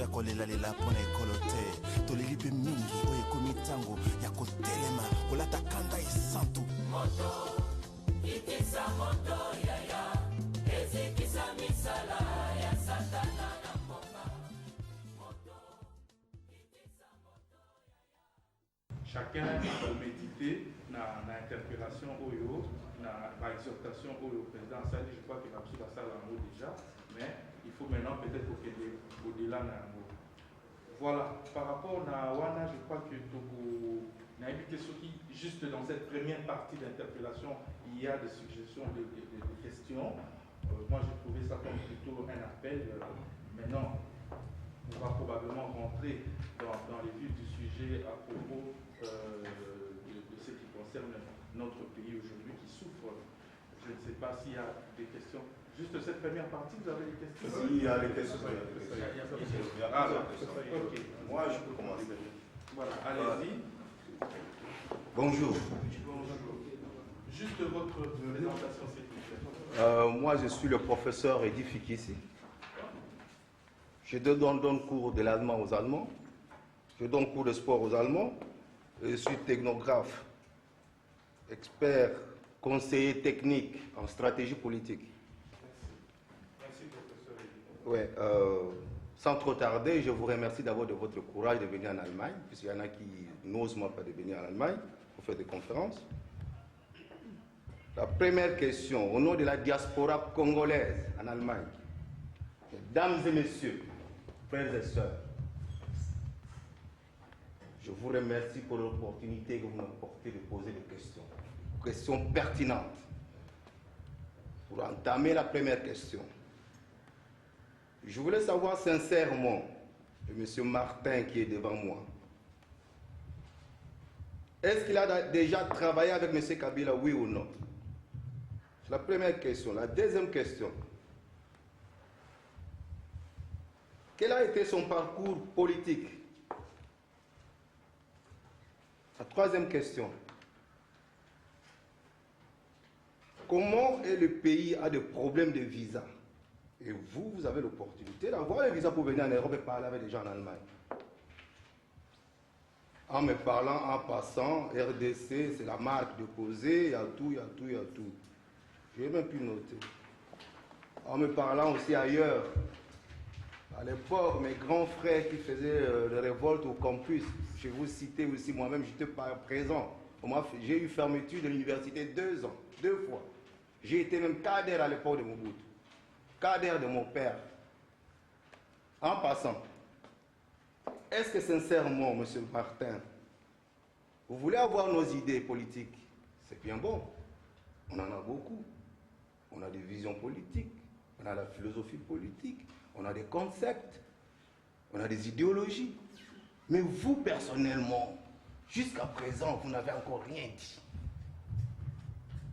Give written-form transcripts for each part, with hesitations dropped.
ya kolelalela mpona ekolo te toleli mpe mingi oyo ekomi ntango ya kotelema kolata kanda esantu moto itisa moto yaya ezikisa misala ya satana na mboka moto itisa moto yaya. Chacun doit méditer na interpellation oyo na exhortation oyo président Sali, je crois que la petite salle en haut déjà, mais il faut maintenant peut-être au-delà na yango. Voilà, par rapport à Wana, je crois que n'a évité ce qui, juste dans cette première partie d'interpellation, il y a des suggestions, des questions. Moi, j'ai trouvé ça comme plutôt un appel. Maintenant, on va probablement rentrer dans les vifs du sujet à propos de ce qui concerne notre pays aujourd'hui qui souffre. Je ne sais pas s'il y a des questions. Juste cette première partie, vous avez des questions? Si, il y a des questions. Ok. Moi, je peux commencer. Voilà, allez-y. Bonjour. Bonjour. Juste votre présentation, s'il vous plaît. Moi, je suis le professeur Eddy Fikissi. Je donne cours de l'allemand aux Allemands. Je donne cours de sport aux Allemands. Je suis technographe, expert, conseiller technique en stratégie politique. Merci professeur Eddy. Ouais, sans trop tarder, je vous remercie d'abord de votre courage de venir en Allemagne, puisqu'il y en a qui n'osent pas de venir en Allemagne pour faire des conférences. La première question, au nom de la diaspora congolaise en Allemagne, mesdames et messieurs, frères et sœurs, je vous remercie pour l'opportunité que vous m'apportez de poser des questions pertinentes. Pour entamer la première question, je voulais savoir sincèrement de M. Martin qui est devant moi, est-ce qu'il a déjà travaillé avec M. Kabila, oui ou non? C'est la première question. La deuxième question, quel a été son parcours politique? La troisième question, comment est le pays a des problèmes de visa? Et vous avez l'opportunité d'avoir le visa pour venir en Europe et parler avec des gens en Allemagne. En me parlant, en passant, RDC, c'est la marque déposée, il y a tout, il y a tout, il y a tout. J'ai même pu noter. En me parlant aussi ailleurs, à l'époque, mes grands frères qui faisaient les révoltes au campus, je vous citais aussi moi-même, j'étais pas présent. J'ai eu fermeture de l'université 2 ans, 2 fois. J'ai été même cadre à l'époque de Mobutu, cadre de mon père. En passant, est-ce que sincèrement, M. Martin, vous voulez avoir nos idées politiques? C'est bien bon, on en a beaucoup. On a des visions politiques, on a la philosophie politique, on a des concepts, on a des idéologies. Mais vous, personnellement, jusqu'à présent, vous n'avez encore rien dit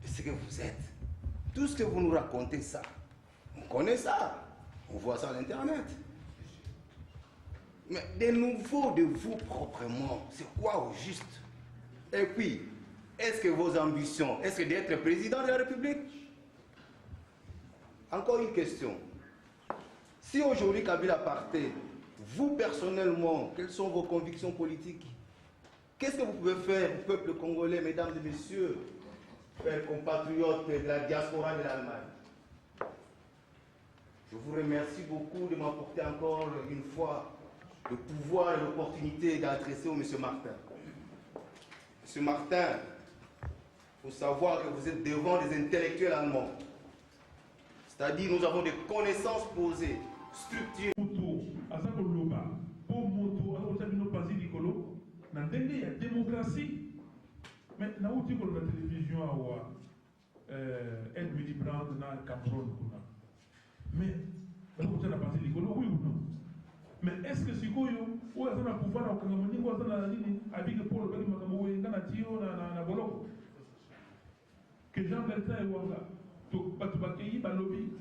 de ce que vous êtes. Tout ce que vous nous racontez, ça, on connaît ça, on voit ça à l'Internet. Mais des nouveaux de vous proprement, c'est quoi au juste? Et puis, est-ce que vos ambitions, est-ce que d'être président de la République? Encore une question. Si aujourd'hui Kabila partait, vous personnellement, quelles sont vos convictions politiques? Qu'est-ce que vous pouvez faire au peuple congolais, mesdames et messieurs, frères compatriotes de la diaspora de l'Allemagne? Je vous remercie beaucoup de m'apporter encore une fois le pouvoir et l'opportunité d'adresser au M. Martin. M. Martin, il faut savoir que vous êtes devant des intellectuels allemands. C'est-à-dire nous avons des connaissances posées, structurées. Il y a démocratie. Mais na uti ko la télévision awa Edmund Brand na Cameroun. Mais on a parti du oui ou non? Mais est-ce que si koyo ou est-ce qu'on pouvoir au Cameroun ou est-ce qu'on a nini avec Paul Bagi Makamowe ngana tio na boloko? Que Jean Bertrand et Wanga to batubakei balobi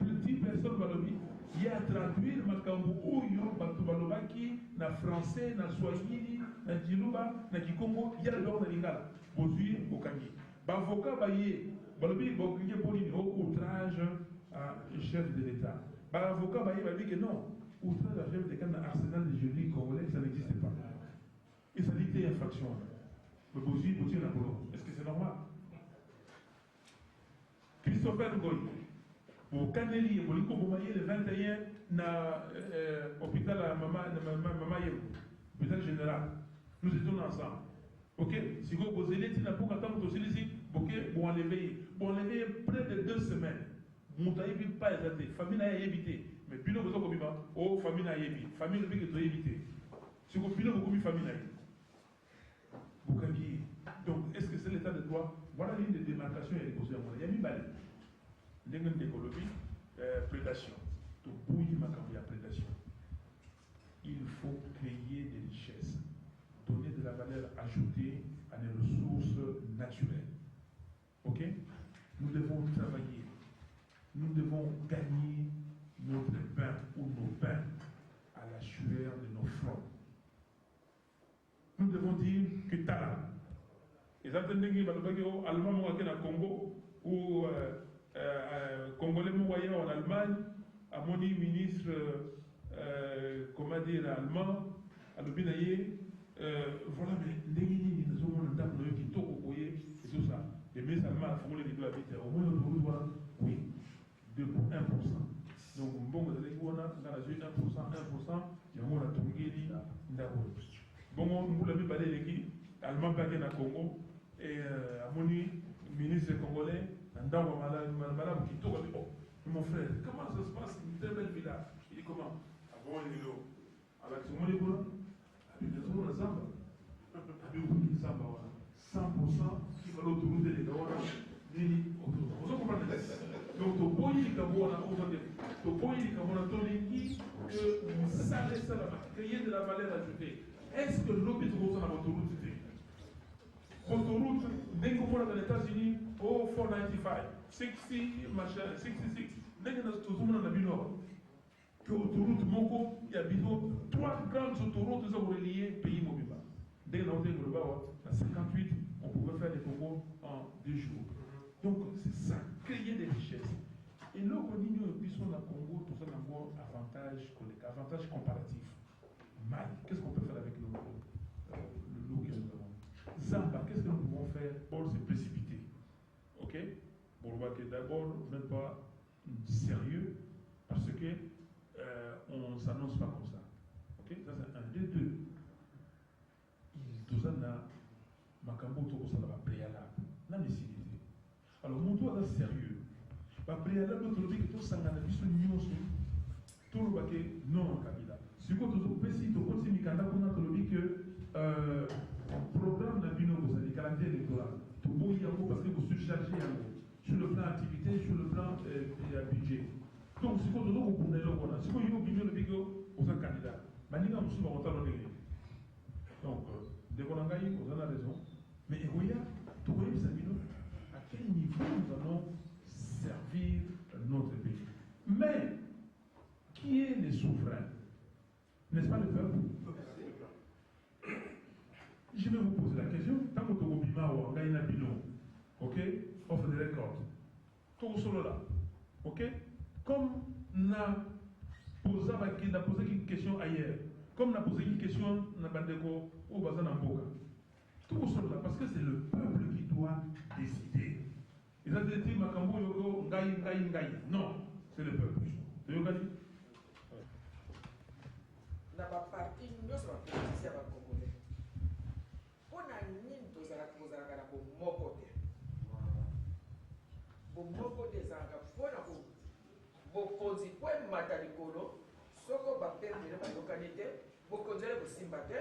petit personne balobi il y a traduire makambo oyo batubalobaki na français na swahili na diluba na kikongo il y a le na lingala bozui bokangi bavoka baye balobi bokinge poli no outrage à chef de l'état bavoka baye babi que non outre la chef des cas dans l'arsenal de juridique congolais, ça n'existe pas. Et ça dit que c'est infraction. Mais vous aussi, vous tirez la boulot. Est-ce que c'est normal? Christopher Ngoy, au Caneli, au Liko Boumaye, le 21, na hôpital à Mama Yem, hôpital général. Nous étions ensemble. Ok? Si vous vous allez, tu n'as pas qu'à vous ici, ok? Bon, enlever près de 2 semaines. Moutaï ne pas éviter. Famille n'a évité. Mais puis nous, vous avez dit, oh, famille n'a évité. Famille n'a pas évité. Si vous avez dit, famille n'a évité. Donc, est-ce que c'est l'état de droit? Voilà l'une des démarcations et des posées à moi. Il y a mis balai. L'une des colonies, prédation. Donc, bouillir ma campagne à prédation. Il faut créer des richesses, donner de la valeur ajoutée à des ressources naturelles. Ok? Nous devons travailler. Nous devons gagner notre pain ou nos pains à la sueur de nos fronts. Nous devons dire que Tala, et ça veut dire que Allemand au Congo ou Congolais en Allemagne, à mon ministre, comment dire, allemand, à l'Obinaye, voilà, mais nous sommes en train de et tout ça. Les mes Allemands font les deux habitants. Au moins, nous devons oui, 1%. Donc, bon, vous allez voir, dans la zone 1%, il y a un Tongeli, d'accord. Bon, nous l'avons parlé l'équipe, allemand bagué dans le Congo, et à mon ministre congolais, dans madame qui tourne, mon frère, comment ça se passe, une très belle villa? Il dit comment? Ah bon, il dit non. Alors, c'est mon école, il dit non, la Zamba. Il dit Zamba, 100% qui va l'autoroute de l'État, il dit, vous comprenez? Donc, au bout du Gabon, au bout du Gabon, que ça laisse créer de la valeur ajoutée. Est-ce que l'hôpital est dans l'autoroute? L'autoroute, dès qu'on voit dans les États-Unis, oh, 495, 60, machin, 66, dès que nous sommes dans le nord, que l'autoroute, Moko, il y a 3 grandes autoroutes qui sont reliées au pays mobile. Dès que nous sommes dans 58, on pouvait faire des Congo en 2 jours. Donc, c'est ça, créer des richesses. Et là, on dit que nous sommes dans le Congo, tout ça, nous avons avantage comparatif. Mal. Qu'est-ce qu'on peut faire avec l'eau que nous avons? Zamba, qu'est-ce que nous pouvons faire pour se précipiter? Ok? Bon, d'abord, vous n'êtes pas sérieux parce que on ne s'annonce pas comme ça. Ok? Ça, c'est un des deux. Il doit y Makambo to ça va préalable. La nécessité. Alors, mon toit est sérieux. Va préalable, tout le monde tout ça n'a pas tout le monde non Kabila. Si vous avez que programme de Bino, vous avez calendrier électoral, tout le monde parce que vous surchargez sur le plan activité, sur le plan budget. Donc, si vous avez un candidat, si vous avez un candidat, vous avez un candidat. Donc, dès qu'on a gagné, vous avez raison. Mais à quel niveau nous allons servir notre pays? Mais, qui est le souverain? N'est-ce pas le peuple? Je vais vous poser la question. Tant que vous avez un bilan, ok? Offre de record. Tout solo là. Ok? Comme on a posé une question ailleurs, comme on a posé une question dans Bandeko ou Bazanamboka. Tout solo là, parce que c'est le peuple qui doit décider. Ils ont dit Makambo Yoko, Ngai. Non, c'est le peuple. C'est Yogani. Na baparti nyonso bapolitisi ya bakongolais mpona nini tozalaka na bomoko te bomoko te ezalaka mpona bokonzi po emata likolo soko bapemble bayokani te bokonzi ele kosimba te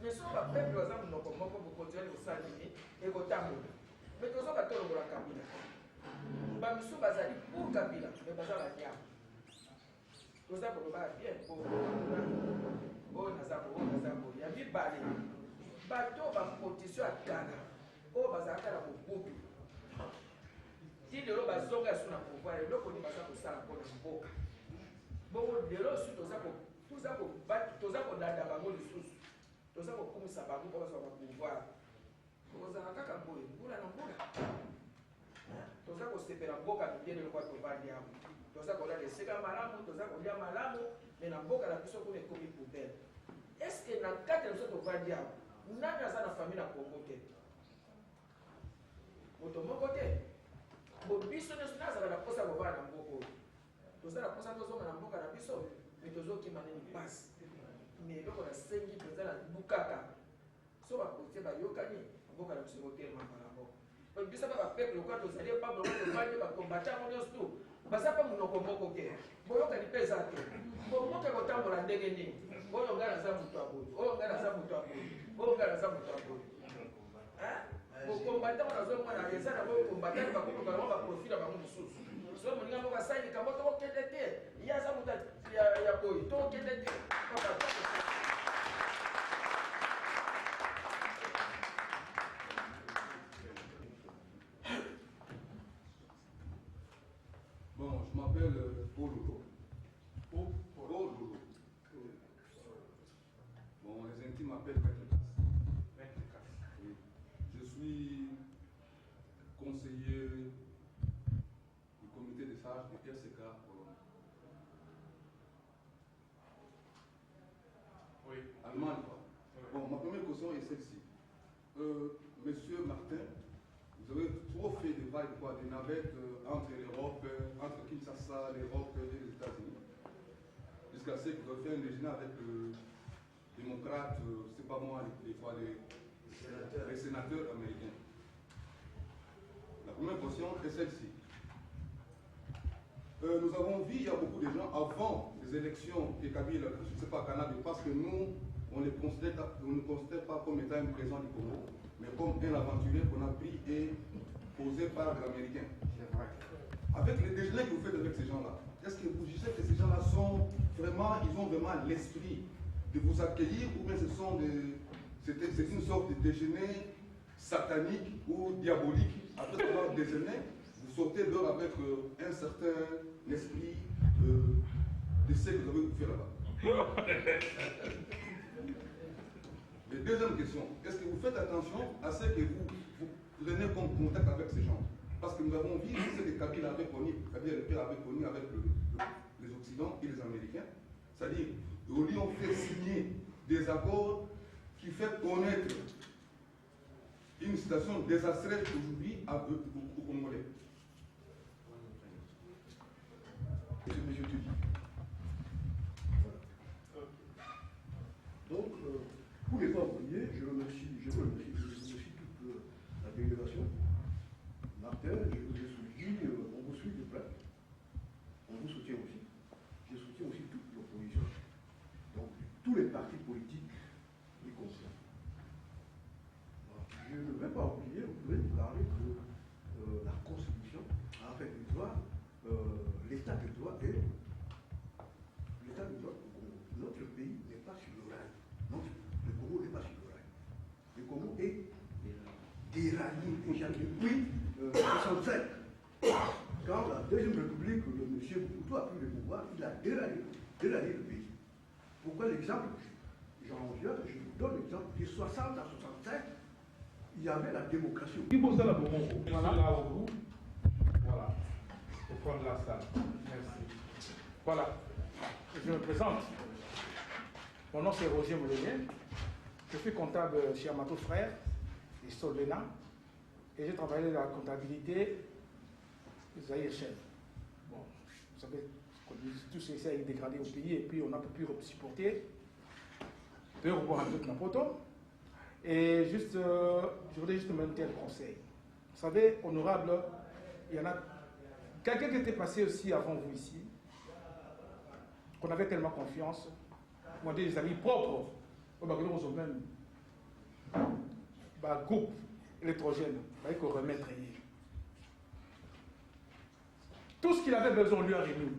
mais soko bapemble baza monoko moko bokonzi ele kosala nini ekotambola mais tozoka tolongola Kabila bamisu bazali pour Kabila mais baza banyama toza koloba bien oyo naza koya mibale bato baposition ya kala oyo bazalaka na mobutu ti lelo bazonga yaso na pouvoir eloko nini baza kosala mpona mboka bongo lelo su toza kolanda bango lisusu toza kokumisa bango mpo bazwa bapouvoir kozala kaka boye mbula na mbula toza kosepela mboka mindele lokwa tovandi amu toza kolala esika malamu toza kolia malamu me na na mboka na biso kuna ekomi poubele. Est-ce que na kati na biso tovandi awa nani aza na famille na Congo te? Moto moko te. Biso nyonso nazala na posa kovanda na mboka oyo. Tozala posa tozonga na mboka na biso mais tozokima nini pasi. Mais eloko nasengi mpenza na bukaka so bapolitie bayokani mboka na biso ekotelema mbala moko. Biso mpe bapeuple lokola tozali epable oyo tovandi bakombata ngo nyonso tu baza mpe monoko moko te boyokani mpe eza te bomoke kotambola ndenge nini oyo ngai naza moto ya boye oyo ngai naza moto ya boye oyo ngai naza moto ya boye bokombata ngo nazomona eza na boyo kombatani bakotoka nango baprofile bango mosusu so moninga moko asalika mo tokokende te ye aza moto ya boye tokokende te. Bon, je m'appelle Paul Lolo. Paul Lolo. Bon, les intimes m'appellent Maître Casse. Oui. Je suis conseiller du comité des sages de RCK Pologne. Oui. Allemagne, quoi. Oui. Bon, ma première question est celle-ci. Monsieur Martin, vous avez trop fait des vagues, des navettes entre l'Europe, entre Kinshasa, l'Europe et les États-Unis. Jusqu'à ce que vous avez fait un déjeuner avec le démocrate, c'est pas moi, les sénateurs américains. La première question est celle-ci. Nous avons vu, il y a beaucoup de gens avant les élections et Kabila, je ne sais pas, Canada, parce que nous, on ne le considère pas comme étant un président du Congo, mais comme un aventurier qu'on a pris et posé par les Américains. C'est vrai. Avec les déjeuners que vous faites avec ces gens-là, est-ce que vous jugez que ces gens-là sont vraiment, ils ont vraiment l'esprit de vous accueillir ou bien c'est une sorte de déjeuner satanique ou diabolique? Après avoir déjeuné, vous sortez dehors avec un certain esprit de ce que vous avez fait là-bas. Et deuxième question, est-ce que vous faites attention à ce que vous prenez comme contact avec ces gens? Parce que nous avons vu ce que Kabila avait connu, Kabila le père avait connu avec les Occidentaux et les Américains. C'est-à-dire, au lieu on fait signer des accords qui fait connaître une situation désastreuse aujourd'hui aux Congolais. Monsieur Tudi. Donc, pour ne pas oublier, je remercie toute la délégation. Martin, je vous ai suivi, on vous suit de près. On vous soutient aussi. Je soutiens aussi toute l'opposition. Donc, tous les partis politiques y compris. Je ne vais pas oublier, vous pouvez nous parler de la Constitution, en fait, du droit, l'état de droit et l'état de droit au Congo. Notre pays n'est pas sur le rail. Le Congo n'est pas sur le rail. Le Congo est déraillé déjà depuis 1965. Quand la Deuxième République, le monsieur Mobutu a pris le pouvoir, il a déraillé le pays. Pourquoi l'exemple? Je vous donne l'exemple de 60 à 65, il y avait la démocratie. Voilà. Voilà. Au fond de la salle. Merci. Voilà. Je me présente. Mon nom c'est Roger Moulinier. Je suis comptable chez Amato Frères et Solvena. Et j'ai travaillé dans la comptabilité de Zahir Chef. Bon, vous savez, tout ça est dégradé au pays et puis on n'a pas pu supporter. Peu revoir un peu de poto. Et juste, je voudrais juste me donner un conseil. Vous savez, honorable, il y en a quelqu'un qui était passé aussi avant vous ici, qu'on avait tellement confiance, on a des amis propres, même groupe électrogène, il faut remettre. Tout ce qu'il avait besoin, on lui a remis.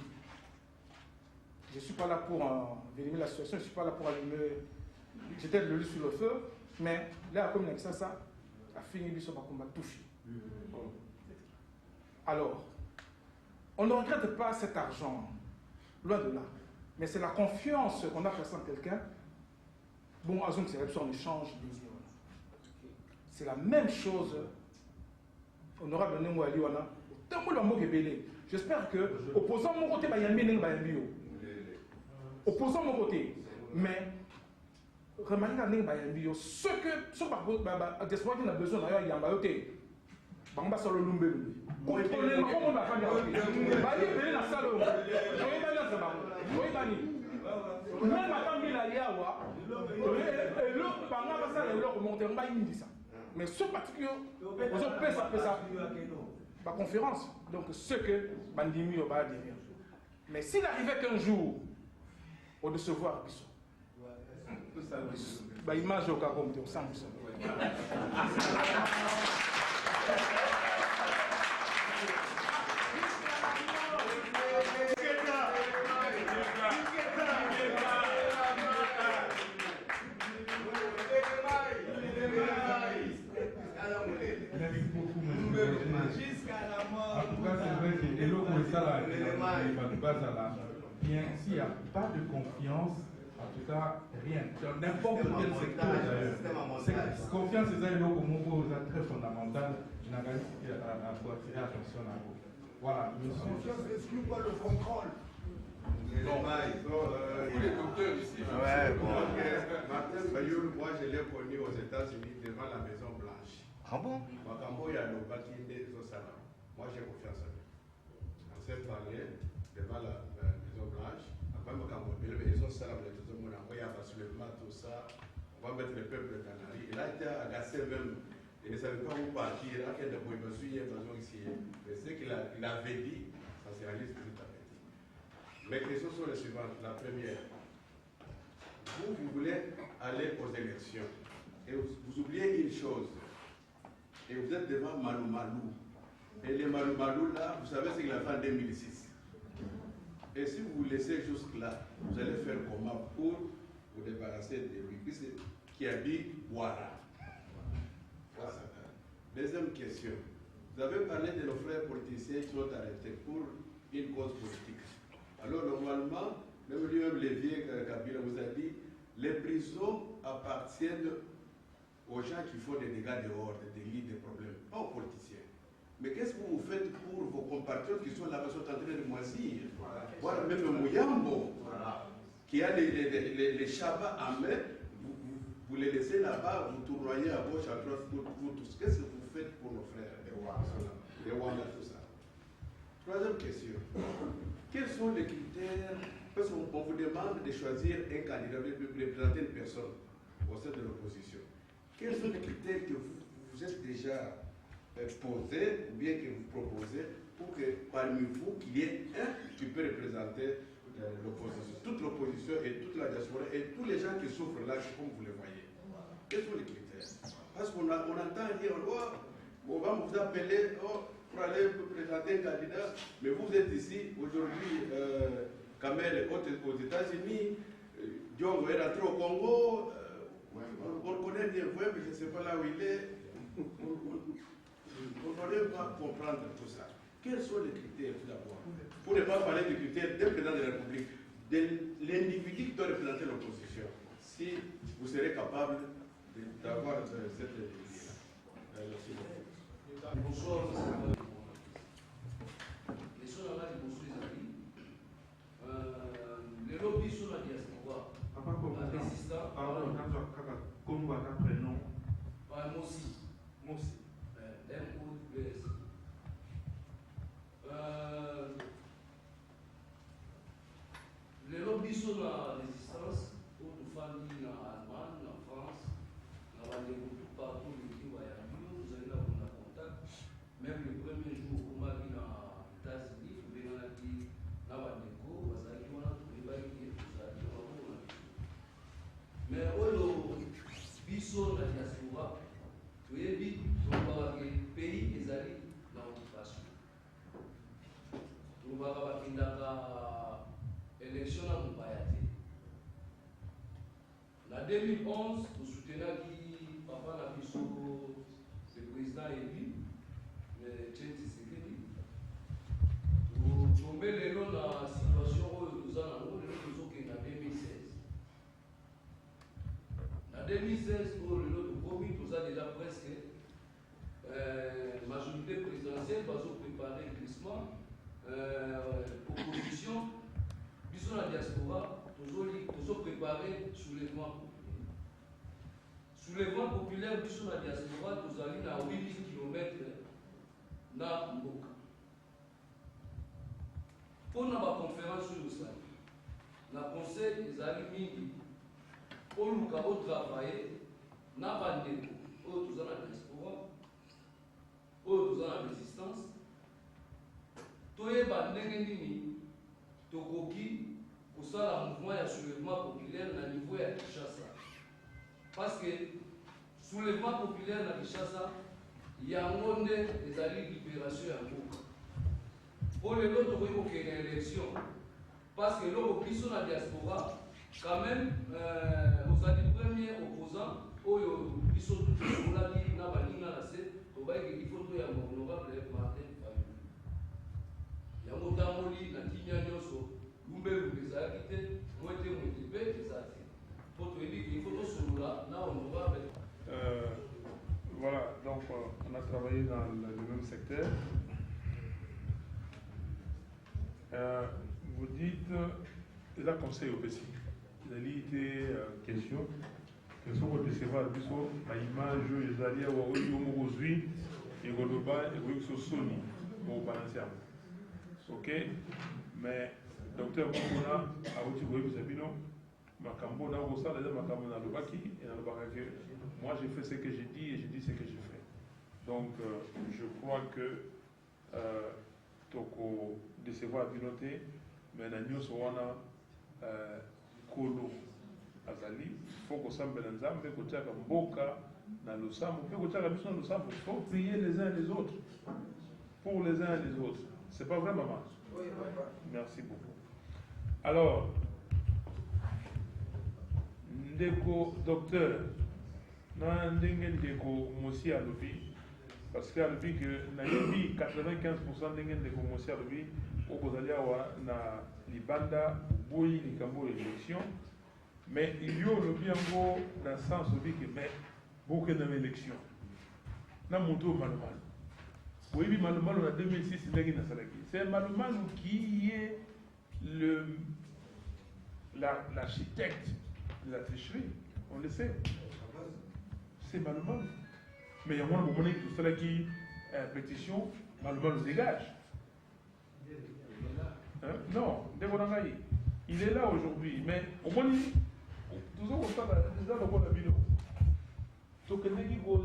Je ne suis pas là pour envenimer la situation, je ne suis pas là pour allumer, j'étais de l'huile sur le feu, mais là, comme il y a ça, a fini sur le combat touché. Alors, on ne regrette pas cet argent, loin de là, mais c'est la confiance qu'on a placée en quelqu'un. Bon, à zone on échange des idées. C'est la même chose. Honorable Nemo Aliwana, j'espère que, opposant mon côté, opposant mon côté. Mais, remarquez ce que la diaspora a besoin d'ailleurs, il y a un bayoté. Bamba sur le lumbe. Contrôlez le comment on va faire. Baye belé na salle. Oye bani na sabako. Oye bani. Même attends mila yawa. Et le banga va ça le leur monter en bas indi ça. Mais ce particulier aux autres pesa. Par conférence. Donc ce que bandimi au bas dire. Mais s'il arrivait qu'un jour on se voir biso. Bah image au cas comme tu sens ça. Merci beaucoup, monsieur. En tout cas, c'est vrai que Hello Koessala, bien, s'il n'y a pas de confiance, en tout cas, rien. Dans n'importe quel secteur d'ailleurs. Confiance, c'est un Hello Komoko, c'est très fondamental. Je n'ai pas attirer attention à vous. Voilà, monsieur. Confiance n'exclut pas le contrôle. Pour les docteurs ici, Martin Bayoul, moi je l'ai connu aux États-Unis devant la Maison Blanche. Ah bon? Makambo Yaloba qui est des Osana. Moi j'ai confiance en lui. On s'est parlé devant la Maison Blanche. Après Makambo, mais les Osana, les deux hommes, on a soulèvement, tout ça. On va mettre le peuple de Canary. Il a été agacé même. Il ne savait pas où partir. Il a fait des boîtes, il ici. Mais ce qu'il avait dit, ça se réalise tout à fait. Mes questions sont les suivantes. La première, vous voulez aller aux élections et vous oubliez une chose, et vous êtes devant Malou Malou. Et les Malou Malou là, vous savez ce qu'il a fait en 2006. Et si vous vous laissez jusque-là, vous allez faire comment pour vous débarrasser de lui, qui habite Ouara. Voilà. Deuxième question. Vous avez parlé de nos frères politiciens qui sont arrêtés pour une cause politique. Alors normalement, même lui-même, Lévier Kabila vous a dit, les prisons appartiennent aux gens qui font des dégâts dehors, des délits, des problèmes, pas aux politiciens. Mais qu'est-ce que vous faites pour vos compatriotes qui sont là-bas, sont en train de moisir? Voilà, même le Mouyambo, qui a les chabas en main, vous les laissez là-bas, vous tournoyez à gauche, à droite, vous tous. Qu'est-ce que vous faites pour nos frères, les Wanda, tout ça? Troisième question. Quels sont les critères? Parce qu'on vous demande de choisir un candidat, de représenter une personne au sein de l'opposition. Quels sont les critères que vous êtes déjà posés ou bien que vous proposez pour que parmi vous, qu'il y ait un qui peut représenter l'opposition, toute l'opposition et toute la diaspora et tous les gens qui souffrent là, comme vous le voyez? Quels sont les critères? Parce qu'on entend dire, on va vous appeler pour aller présenter un candidat, mais vous êtes ici aujourd'hui, Kamel est aux États-Unis, Diongo est rentré au Congo, on connaît bien, mais je ne sais pas là où il est, on ne peut pas comprendre tout ça. Quels sont les critères tout d'abord? Pour ne pas parler des critères d'un président de la République, de l'individu qui doit représenter l'opposition, si vous serez capable d'avoir cette idée-là. Merci beaucoup. Bonsoir, les gens là, les lobbies sur la diaspora, la résistance. Pardon, Congo a un prénom. Mossi. Mossi. M-O-S. Les lobbies sur la résistance, pour nous faire en Allemagne, en France, dans les groupes partout, vous allez avoir un contact. Même le premier jour, on m'a dit aux États-Unis, vous avez dit, là, on a dit, mais au biso la diaspora, vous avez dit, le pays est allé dans l'occupation. Vous avez dit, l'élection à Moubayate. En 2011, vous soutenez qui papa l'a vu sur le président élu, le Tchéti Sekedi. Vous tombez les noms dans la situation où nous avons en 2016. En 2016, pour le lot de Covid, nous avons déjà presque majorité présidentielle, nous avons préparé le glissement, opposition, nous sommes la diaspora, nous avons déclaré soulèvement populaire. Soulèvement populaire, biso na diaspora, tozali na 8000 km na mboka. Pour la conférence sur le salaire, la conseil des amis pour nous travailler, n'a pas de pour tous la diaspora, pour tous la résistance, tout est bandé Tokoki pour ça le mouvement de soulèvement populaire à niveau de Kinshasa. Parce que soulèvement populaire à Kinshasa, il y a un monde des alliés de libération à Mboka. Pour les autres, il faut qu'il y ait une élection. Parce que l'autre, qui sont la diaspora, quand même, vous avez le premier opposant, qui sont tous les gens qui n'ont pas dit qu'il faut que l'honorable Martin Fayulu. Il y a un mot d'amoli, la Tignagnoso, l'Oumbe, les Aguités, Mouette, les Aguités. Il faut que celui-là, là, honorable. Voilà, donc on a travaillé dans le même secteur. Vous dites, la conseil au PC. Il a été question que ce soit recevoir l'image, les alliés ou aujourd'hui, et Goloba et Soni au Balanciam. Ok, mais docteur Mokona a aussi vu Zabino, Makambo n'a pas ça, Makambo n'a pas qui, et n'a pas que moi j'ai fait ce que j'ai dit et j'ai dit ce que j'ai fait. Donc je crois que Toko décevoir Binoté, mais nous sommes Kolo Azali, il faut que ça me benanzambe, que tu as un boka dans le sang, que tu as un besoin de sang, il faut prier les uns les autres, pour les uns et les autres. C'est pas vrai, maman? Oui, papa. Merci beaucoup. Alors, Ndeko docteur, na Ndeko Mossi à l'obi, parce qu'il y a l'obi que 95% Ndeko Mossi à l'obi, au Bozaliawa, na Libanda, Boui, Likambo, l'élection. Mais il y a le bien dans le sens où il y a beaucoup d'élections. Nous avons monté au Malumal. Oui, le Malumal, on a 2006, c'est un Malumal qui est l'architecte de la tricherie. On le sait. C'est Malumal. Mais il y a un moment où tout cela qui est une pétition, Malumal nous dégage. Hein? Non, il est là aujourd'hui. Mais au moins, tout ça, on a le bon avis. Donc, il y a des gens qui ont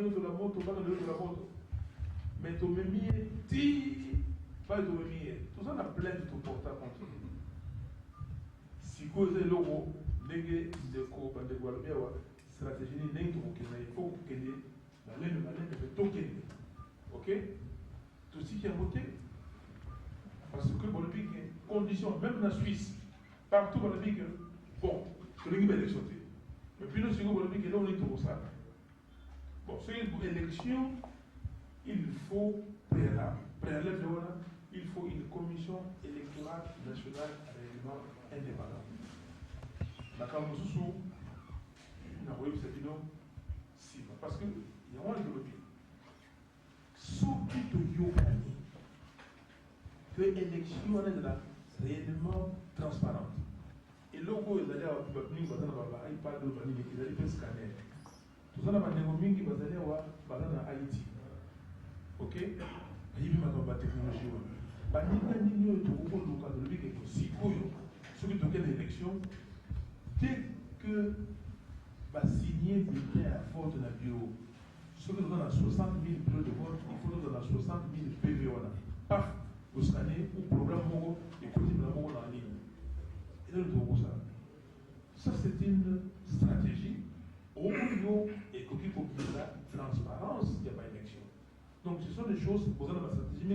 de la moto, mais tu me mis, pas de me tout ça, on a plein de tout porter contre. Si vous avez le logo, les stratégie, il faut que les ok? Tout ce qui a voté. Parce que pour le pays, conditions, même en Suisse, partout dans le pays, bon, c'est une élection. Mais puis nous, si vous voulez que là, on est tout ça. Bon, c'est une élection, il faut préalable. Préalable, il faut une commission électorale nationale réellement indépendante. La Cameroun, parce que il y a un lobby. Sauf tout Yokani, que l'élection est réellement transparente. Et le logo est allé à il parle de il a fait scanner. Tout ça, on a des qui va aller à Haïti. Ok? Il y a une technologie. Il y a une élection. Dès que va signer le bulletin à vote de la bureau, ceux qui donnent 60 000 bureaux de vote, il faut donner 60 000 PV. Paf, vous scannez ou programme et continuez en ligne. Et là, nous ça. Ça, c'est une stratégie au niveau et pour la transparence, il n'y a pas d'élection. Donc, ce sont des choses, pour ça, dans la stratégie,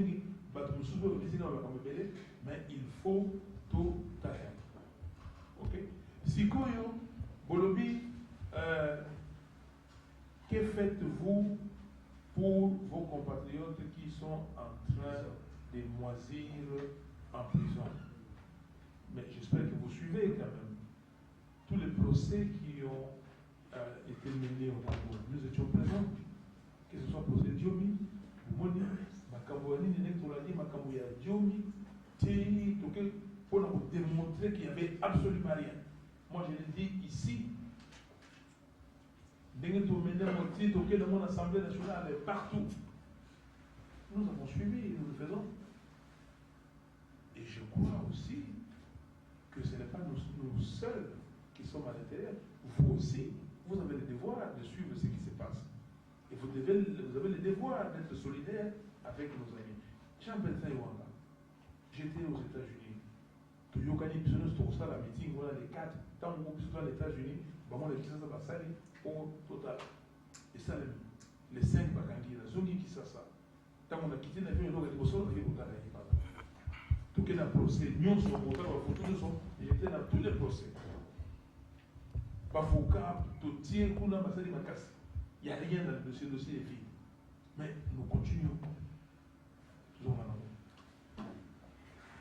mais il faut tout faire. Ok? Si Koyo, Bolobi, que faites-vous pour vos compatriotes qui sont en train de moisir en prison? Mais j'espère que vous suivez quand même tous les procès qui ont été menés au Congo. Nous étions présents, que ce soit procès Diomi, Moni, Makambouani, Nenektoulani, Makambouya Diomi, Tei, pour nous démontrer qu'il n'y avait absolument rien. Moi, je l'ai dit ici. Dans mon Assemblée nationale, partout. Nous avons suivi, nous le faisons. Et je crois aussi que ce n'est pas nous seuls qui sommes à l'intérieur. Vous aussi, vous avez le devoir de suivre ce qui se passe. Et vous avez le devoir d'être solidaire avec nos amis. Jean-Bertrand Iwanga, j'étais aux États-Unis. Tu as la meeting, voilà les 4. Tant que vous êtes aux États-Unis, les business va salir au total. Et ça, les 5 bakangi, la zone qui ça. Tant qu'on a quitté l'avion, il y a des personnes qui ont été tout qui est dans le procès, nous sommes au photo, j'étais dans tous les procès. Parfois, tout tient qu'on a passé des macasses. Il n'y a rien dans le dossier est vide. Mais nous continuons.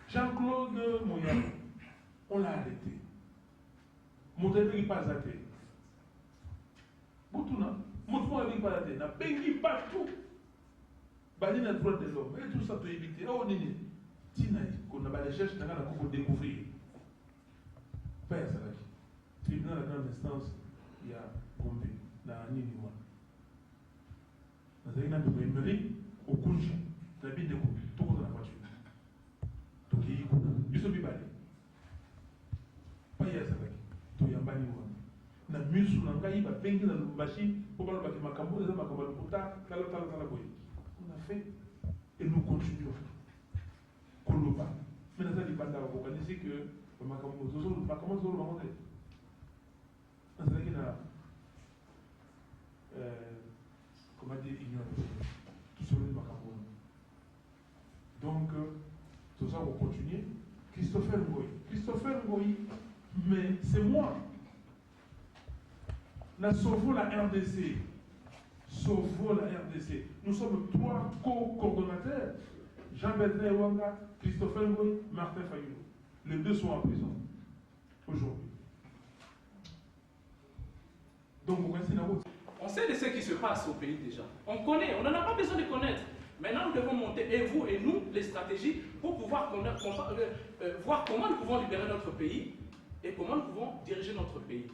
Jean-Claude Moyano, on l'a arrêté. Montagne n'est pas arrêté. Boutuna, Montagne n'est pas arrêté. N'a pas partout. Bani n'a droit de l'homme. Et tout ça peut éviter. Oh, Nini. Tina, qu'on a des recherches, on a découvrir. Père Salaki. Tribunal de grande instance, il y a Gombe, dans Nini. Dans un an de Mairie, au Kunja, la ville de Gombe, tout le monde dans la voiture. Tout le monde. Ils sont bibali. Pas y a Salaki. Tout y a Bani. Na musu na ngai ba bengi na machine pour pas le makambo les makambo le puta kala boy. On a fait et nous continuons. Koloba. Mais ça dit pas d'avoir organisé que le makambo zo makambo zo va monter. On sait qu'il a comment dire ignoré tout sur le makambo. Donc tout ça va continuer. Christopher Ngoyi, mais c'est moi. Nous sauvons la RDC. Nous sommes 3 co-coordonnateurs. Jean-Bertrand Iwanga, Christopher Ngoyi, Martin Fayulu. Les 2 sont en prison aujourd'hui. Donc, on sait de ce qui se passe au pays déjà. On connaît, on n'en a pas besoin de connaître. Maintenant, nous devons monter, et vous et nous, les stratégies pour pouvoir voir comment nous pouvons libérer notre pays et comment nous pouvons diriger notre pays.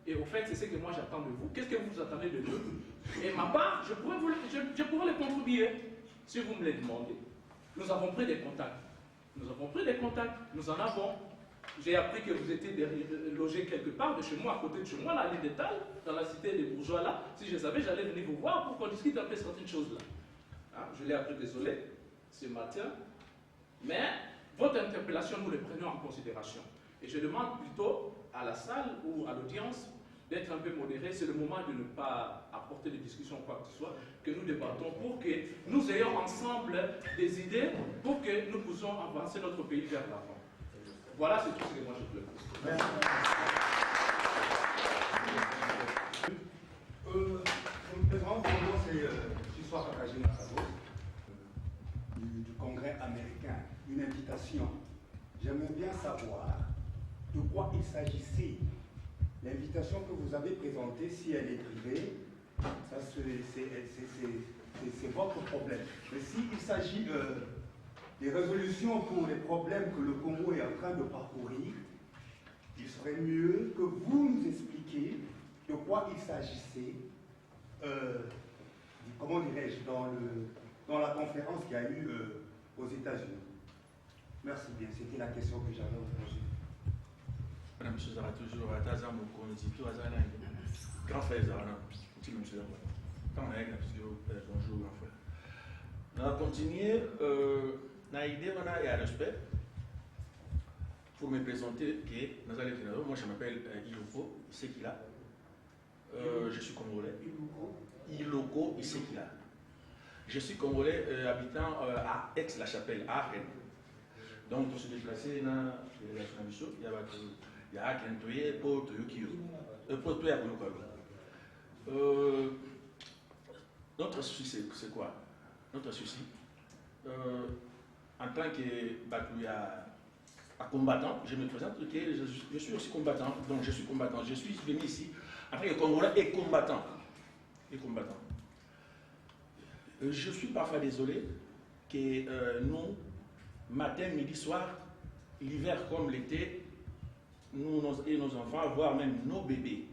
Et au fait, c'est ce que moi j'attends de vous. Qu'est-ce que vous attendez de nous? Et ma part, je pourrais les contribuer si vous me les demandez. Nous avons pris des contacts. Nous en avons. J'ai appris que vous étiez logé quelque part de chez moi, à côté de chez moi, à l'île d'Étal, dans la cité des bourgeois là. Si je savais, j'allais venir vous voir pour qu'on discute un peu certaines choses là. Hein? Je l'ai appris, désolé, ce matin. Mais votre interpellation, nous les prenons en considération. Et je demande plutôt à la salle ou à l'audience d'être un peu modéré. C'est le moment de ne pas apporter de discussion ou quoi que ce soit, que nous débattons pour que nous ayons ensemble des idées pour que nous puissions avancer notre pays vers l'avant. Voilà, c'est tout ce que moi je voulais dire. Je me présente, mon nom c'est Siswa Kakajina Sabo, du Congrès américain. Une invitation. J'aimerais bien savoir de quoi il s'agissait. L'invitation que vous avez présentée, si elle est privée, ça c'est votre problème. Mais s'il s'agit des résolutions pour les problèmes que le Congo est en train de parcourir, il serait mieux que vous nous expliquiez de quoi il s'agissait, comment dirais-je, dans la conférence qu'il y a eu aux États-Unis. Merci bien, c'était la question que j'avais posée. Madame Suzara, toujours à Taza Mokonzi, tout à Zana, grand frère Zara, petit monsieur Zara. Quand on a bonjour, grand frère. On va continuer. Dans l'idée, il y a respect. Pour me présenter, moi je m'appelle Iloko, Isekila. Je suis congolais. Iloko, Isekila. Je suis congolais habitant à Aix-la-Chapelle, à Rennes. Donc, pour se déplacer dans la délégation de mission, il y a Kentoye pour Toyokio. Pour Toya notre souci, c'est quoi? Notre souci, en tant que combattant, je me présente, je suis aussi combattant. Donc, je suis combattant. Je suis venu ici en tant que Congolais et combattant. Je suis parfois désolé que nous, matin, midi, soir, l'hiver comme l'été, nous et nos enfants, voire même nos bébés,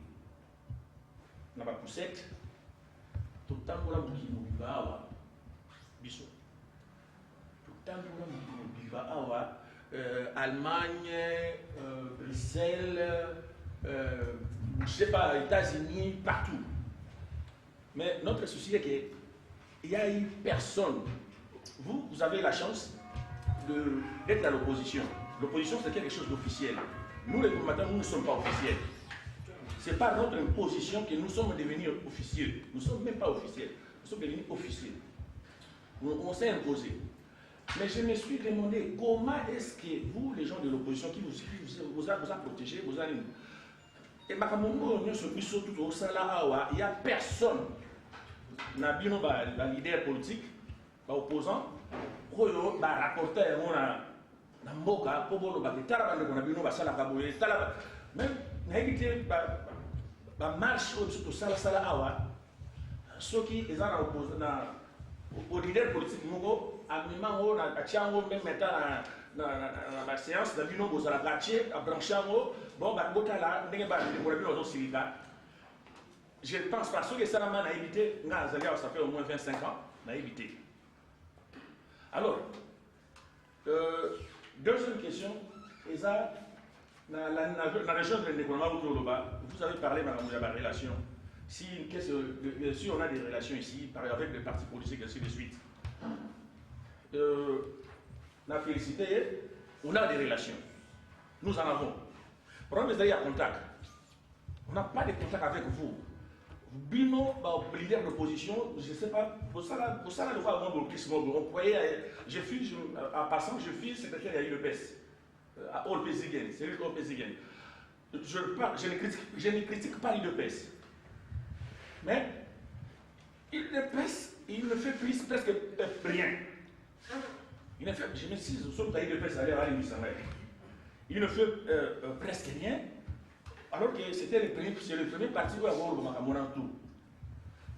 n'a pas poussette, tout le temps pour la boutique Mobiba, Bissot. Tout le temps pour la boutique Mobiba, Allemagne, Bruxelles, je ne sais pas, États-Unis, partout. Mais notre souci est qu'il n'y a eu personne. Vous avez la chance d'être à l'opposition. L'opposition, c'est quelque chose d'officiel. Nous, les combattants, nous ne sommes pas officiels. Ce n'est pas notre imposition que nous sommes devenus officiels. Nous ne sommes même pas officiels. Nous sommes devenus officiels. On s'est imposé. Mais je me suis demandé comment est-ce que vous, les gens de l'opposition, qui vous a protégé, vous avez... Et il n'y a personne, un leader politique, un opposant, un rapporteur, un mboka, même la marche ceux qui sont au leader politique, à même maintenant dans la séance, dans l'union aux alagatiers, à Branchango, bon, je pense parce que ça m'a évité, ça fait au moins 25 ans, n'a évité. Alors, deuxième question, dans la région de l'Indépendance, vous avez parlé de la relation. Si on a des relations ici, avec des partis politiques, ainsi de suite. La félicité, on a des relations. Nous en avons. Problème, c'est qu'il y a contact. On n'a pas de contact avec vous. Bino, leader d'opposition, je ne sais pas, pour ça, le voir en passant, je file secrétaire à l'UPES, à Olpesigen, c'est lui Olpesigen. Je ne critique pas l'UPES. Mais l'UPES, il ne fait plus presque rien. Il ne fait, je me suis dit, il ne fait presque rien, alors que c'était le premier parti où il y avait tout.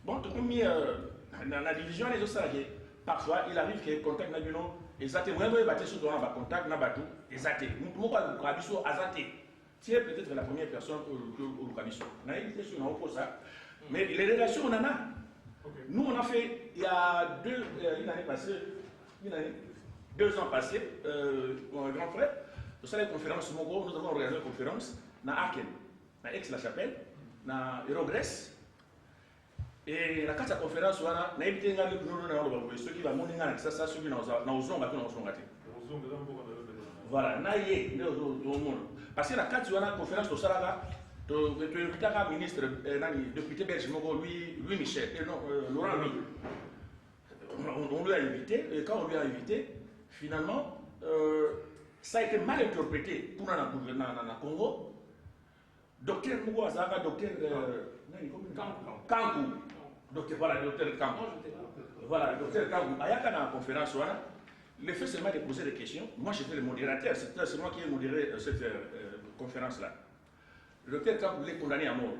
Bon, tout comme dans la division, les autres salariés, parfois il arrive qu'il y ait contact avec nous, exactement, moi je vais sur le contact, exactement. Nous pouvons pas tu es peut-être la première personne au Lukabiso. On a évité sur nos ça. Mais les relations, on en a. Nous, on a fait, il y a une année passée, 2 ans passés, mon grand frère, nous avons une conférence, nous avons organisé une conférence dans Aachen, dans Aix-la-Chapelle, dans Eurogress. Et la conférence, on a évité ceux qui vont monter dans ça, ceux qui vont voilà, tout le monde. Parce que la conférence, tu invites un ministre, député belge, Louis Michel, Laurent Louis. On lui a invité, et quand on lui a invité, finalement, ça a été mal interprété pour le Congo. Docteur Mouazaka, docteur Kankou. Voilà, docteur Kankou. Voilà, docteur Kankou. Il y a une conférence, le fait seulement de poser des questions, moi j'étais le modérateur, c'est moi qui ai modéré cette conférence-là. Le docteur Kankou est condamné à mort.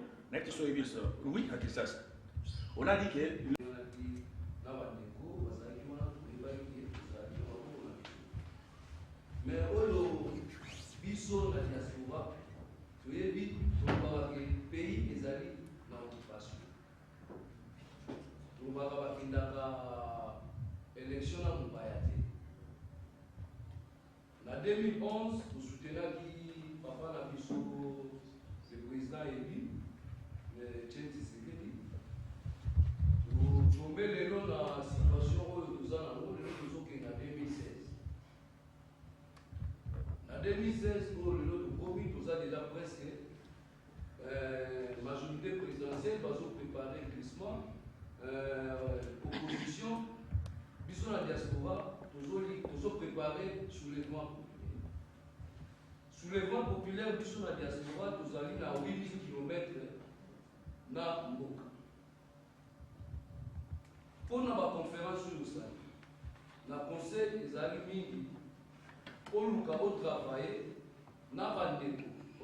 Oui, à Kinshasa. On a dit que. Mais oyo biso na diaspora toyebi tolobaka pays ezali na occupation tolobaka bakendaka élection na mopaya te na 2011 tosoutenaki papa na biso le président élu Etienne Tshisekedi tombe lelo na situation oyo toza nango lelo tozokende na 2016 en 2016, pour le Covid, nous avons déjà presque majorité présidentielle, nous avons préparé le glissement, opposition, nous sommes la diaspora, nous avons préparé soulèvement populaire. Soulèvement populaire, nous sommes la diaspora, nous allons à 8000 km na Mboka. Pour la conférence sur ça, le conseil des amis pour nous travailler, nous avons des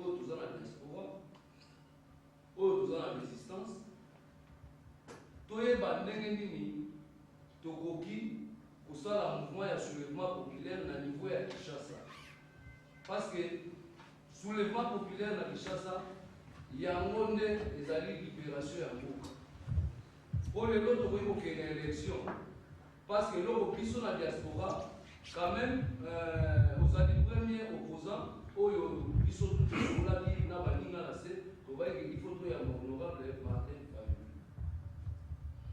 autres dans la diaspora, autres dans la résistance. Tout est bandé, Tokoki, pour ça, le mouvement de soulèvement populaire, au niveau de Kinshasa. parce que soulèvement populaire na Kinshasa yango nde ezali libération ya mboka po lelo tokoki kokende na élection parce que loko biso na diaspora quand même ozali premier opposant oyo biso tosolaki na baninga na se tobayeke il faut toya honorable Martin Fayulu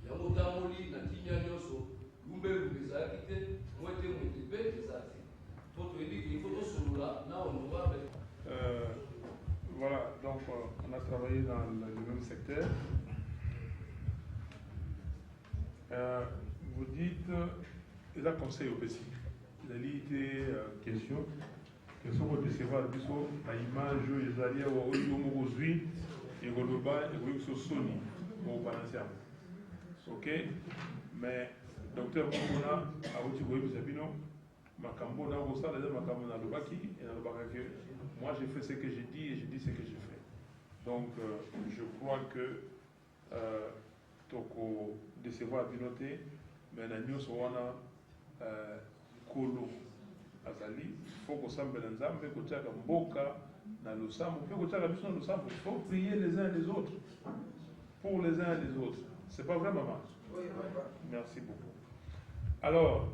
yango tamoli na kimia nyonso lumbelu ezalaki te mwete mwete mpe eza te po toyebi il faut tosolola na honorable. Voilà, donc on a travaillé dans le même secteur. Vous dites, il a conseil au PC. Il a dit question pour recevoir l'image, les alliés aujourd'hui, et Goloba, et oui, sur Sony, pour balancer. Ok, mais docteur Mouna, à vous, vous avez non, Makambo, na Rosa, les Makambo, na Lobaki, et na Lobaki. Moi, j'ai fait ce que j'ai dit et j'ai dit ce que j'ai fait. Donc, je crois que Toko décevoir Binoté, mais na Nyos Wana Kolo Azali, il faut qu'on s'en belanzam, mais qu'on tchaka Mboka, na Lusam, on peut qu'on tchaka Lusam, il faut prier les uns les autres, pour les uns et les autres. C'est pas vrai, maman? Oui, papa. Merci beaucoup. Alors,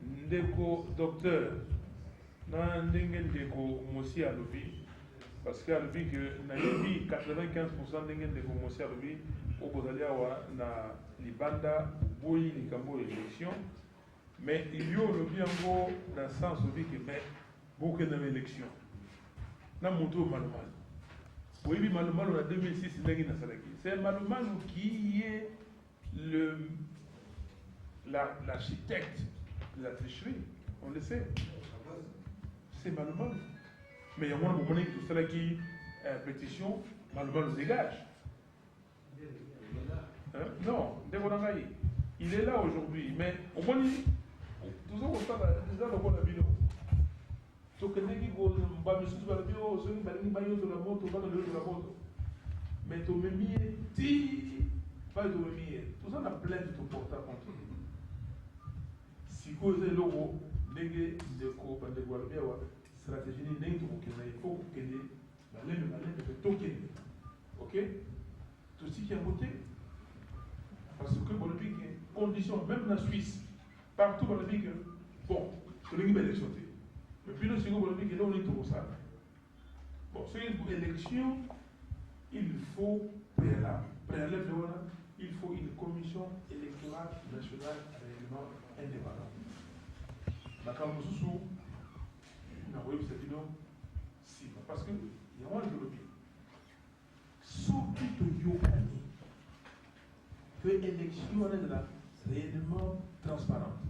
Ndeko, docteur, na ndenge ndeko mosi alobi parce que alobi que na yebi 95% ndenge ndeko mosi alobi okozali awa na libanda boyi likambo élection mais il y a olobi yango na sens obi que mais bokende na élection na moto malumalu boyebi malumalu na 2006 ndenge nasalaki c'est malumalu qui est l'architecte de la tricherie, on le sait. C'est Malumalu. Mais il y a moins de monde tout cela qui pétition, Malumalu dégage. Non, il est là aujourd'hui, mais au moins, tout ça, on a déjà le bon avis. Donc, il y a des gens qui ont mais tu me mis, pas de me tout ça, on a plein de ton portable contre lui. Si vous avez logo, négé de ko bande guardia stratégie ni négé to que il faut que les malem de token. OK? Tout ce qui est voté parce que pour le pic condition même la Suisse partout dans le pic bon, c'est une élection. Mais puis le second pour le pic là on est tout ça. Bon, c'est une élection, il faut préalable il faut une commission électorale nationale réellement indépendante. Makambo Soussou, na web c'est bino, si, parce que il y a un de surtout de Yokani, que l'élection est réellement transparente.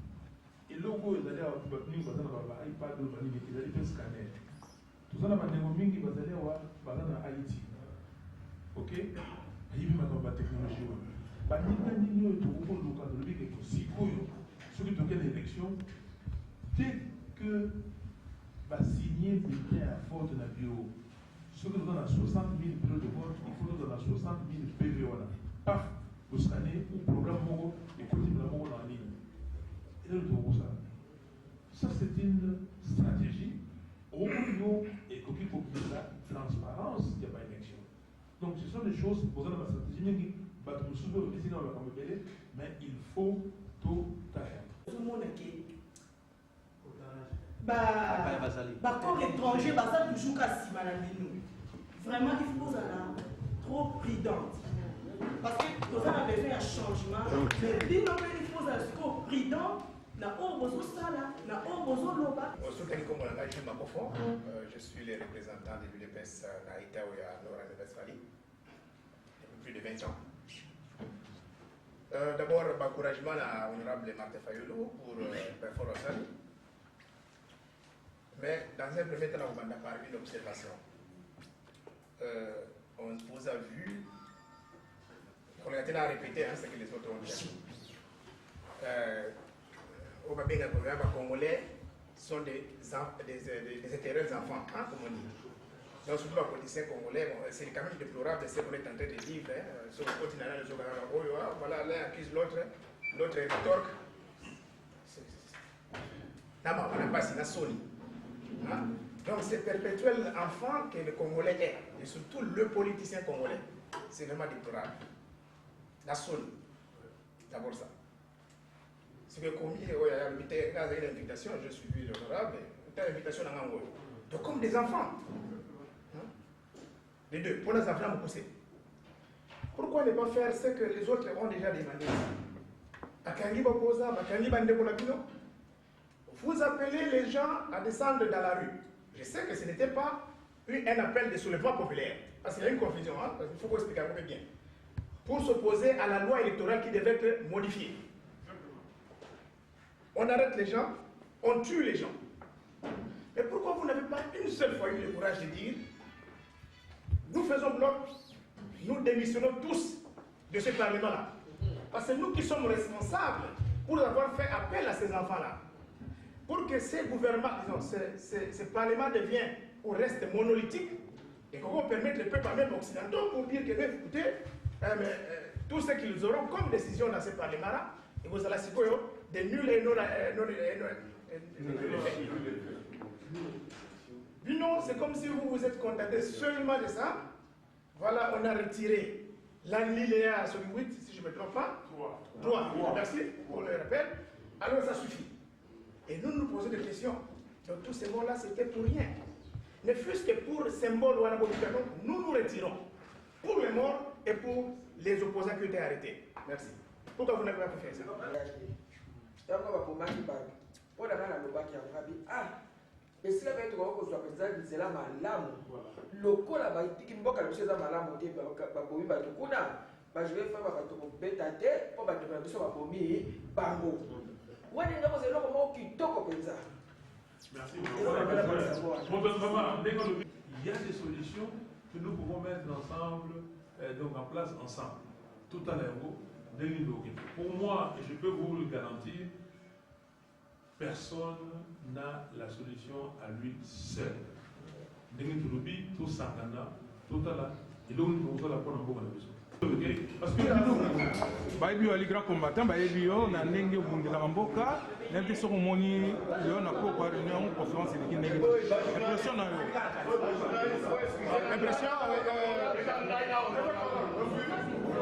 Et le logo est allé à Batni, pas de Bani, mais il a fait scanner. Tout ça, il y a Haïti. Ok? Il y a une technologie. Dès que va signer des biens à faute de la bio, ceux qui donnent à 60 000 bureaux de vote, il faut donner à 60 000 PV. Paf, vous scannez ou programme Mogo et continuez la Mogo en ligne. Et là, ça, c'est une stratégie au niveau et pour la transparence, il n'y a pas d'élection. Donc, ce sont des choses, pour ça, dans la stratégie, mais il faut tout faire. Tout le monde est comme étranger, ça toujours qu'à vraiment, il faut être trop prudente. Parce que nous avons fait un changement. Mais il faut être trop prudent. Je suis le représentant de l'UDPS à Itaoué à Nord-Westphalie depuis plus de 20 ans. D'abord, encouragement à l'honorable Martin Fayulu pour performance. Mais dans un premier temps, on a parlé d'une observation. On vous a vu, on a été là à répéter ce que les autres ont dit. Au Babinga, les Congolais sont des intérêts enfants, hein, comme on dit. Donc, surtout les politiciens congolais, c'est quand même déplorable de ce qu'on est en train de vivre. Sur le continent, voilà, l'un accuse l'autre, l'autre rétorque. Donc c'est perpétuel enfant que le Congolais est, et surtout le politicien congolais. C'est vraiment déplorable. La Sony, d'abord ça. Ce que commis, il y a l'invitation, j'ai suivi l'honorable, il y a l'invitation dans l'Angola. Donc comme des enfants. Les deux, pour les enfants, vous poussez. Pourquoi ne pas faire ce que les autres ont déjà demandé? Vous appelez les gens à descendre dans la rue. Je sais que ce n'était pas un appel de soulèvement populaire. Parce qu'il y a une confusion, hein, parce qu'il faut expliquer un peu bien. Pour s'opposer à la loi électorale qui devait être modifiée. On arrête les gens, on tue les gens. Mais pourquoi vous n'avez pas une seule fois eu le courage de dire nous faisons bloc, nous démissionnons tous de ce Parlement-là. Parce que nous qui sommes responsables pour avoir fait appel à ces enfants-là. Pour que ces gouvernements, disons, ce Parlement devienne ou reste monolithique et qu'on permette les peuples même occidentaux pour dire que, écoutez, tout ce qu'ils auront comme décision dans ce Parlement-là, et vous allez de nul et non. Non, c'est comme si vous vous êtes contenté seulement de ça. Voilà, on a retiré l'alinéa sur 8, si je ne me trompe pas. 3. Merci pour le rappel. Alors ça suffit. Et nous nous posons des questions. Donc tous ces mots-là, c'était pour rien. Ne fût-ce que pour le symbole ou la modification, nous nous retirons. Pour les morts et pour les opposants qui ont été arrêtés. Merci. Pourquoi vous n'avez pas fait ça? Et si la bête soit président, c'est la malamu. Le coup là, il y a beaucoup de choses à malamu. Je vais faire ma bête à terre pour battre la mission à Bomi, Bango. Merci. Il y a des solutions que nous pouvons mettre ensemble, donc en place ensemble. Tout à l'heure, pour moi, et je peux vous le garantir, personne n'a la solution à lui seul. Tout Santana, tout à l'heure, et donc nous avons la bonne besoin. Parce que Baïbi ali grand combattant baïbi yo na ndenge bundela mboka na te soko moni yo na ko kwa réunion conférence de ndenge impression na yo impression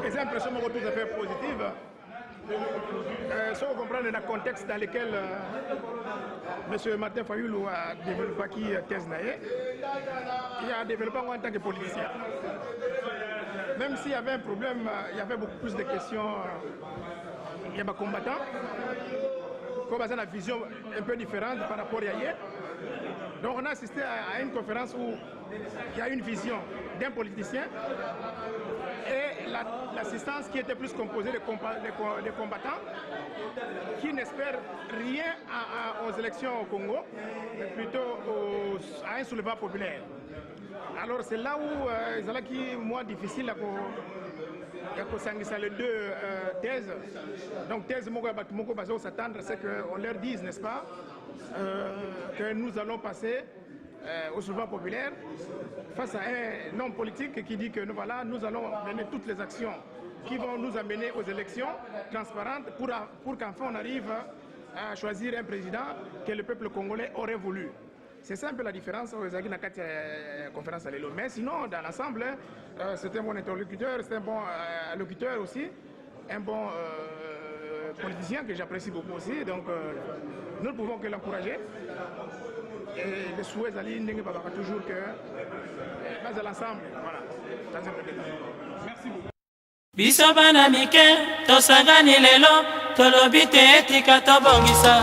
les impressions sont tout à fait positives. Si vous comprenez le contexte dans lequel M. Martin Fayoulou a développé qui thèse, il a développé en tant que politicien. Même s'il y avait un problème, il y avait beaucoup plus de questions. Il y a des combattants, comme une vision un peu différente par rapport à hier. Donc on a assisté à une conférence où il y a une vision d'un politicien et l'assistance qui était plus composée de combattants qui n'espèrent rien aux élections au Congo, mais plutôt à un soulèvement populaire. Alors c'est là où c'est moins difficile à les deux thèses. Donc thèse Moko Bazo s'attendre, c'est qu'on leur dise, n'est-ce pas, que nous allons passer au soulèvement populaire face à un homme politique qui dit que voilà, nous allons mener toutes les actions qui vont nous amener aux élections transparentes pour qu'enfin on arrive à choisir un président que le peuple congolais aurait voulu. C'est ça un peu la différence aux conférence à l'élo. Mais sinon, dans l'ensemble, c'est un bon interlocuteur, c'est un bon allocuteur aussi, un bon politicien que j'apprécie beaucoup aussi. Donc, nous ne pouvons que l'encourager. Et les souhaits à l'île toujours que dans l'ensemble. Voilà. Merci beaucoup. Biso bana mike tosangani lelo tolobi te etika tobongisa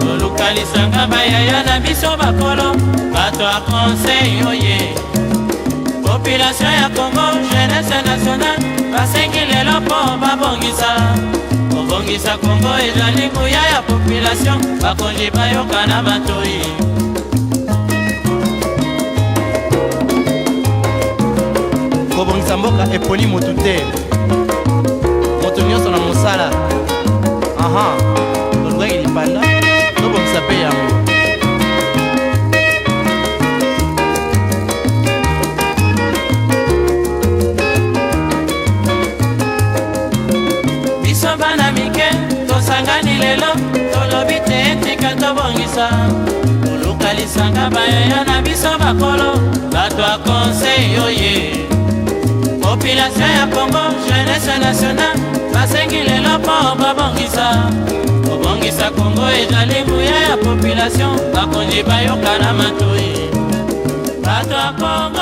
tolukalisanga bayaya na biso bakolo bato ya conseil oye population ya Congo jeunesse nationale basengi lelo mpo babongisa kobongisa Congo ezali nguya ya population bakonzi bayoka na batoi kobongisa mboka eponi motu te moto nyonso na mosala tolukaki lipanda tobongisa mpe yango biso bana mike tosangani lelo tolobi te etika tobongisa tolukalisanga bayaya na biso bakolo bato ya conseil oye population ya Congo jeunesse nationale basengi lelo mpo kobongisa Congo ezali nguya ya population bakonzi bayoka na matoi bato ya Congo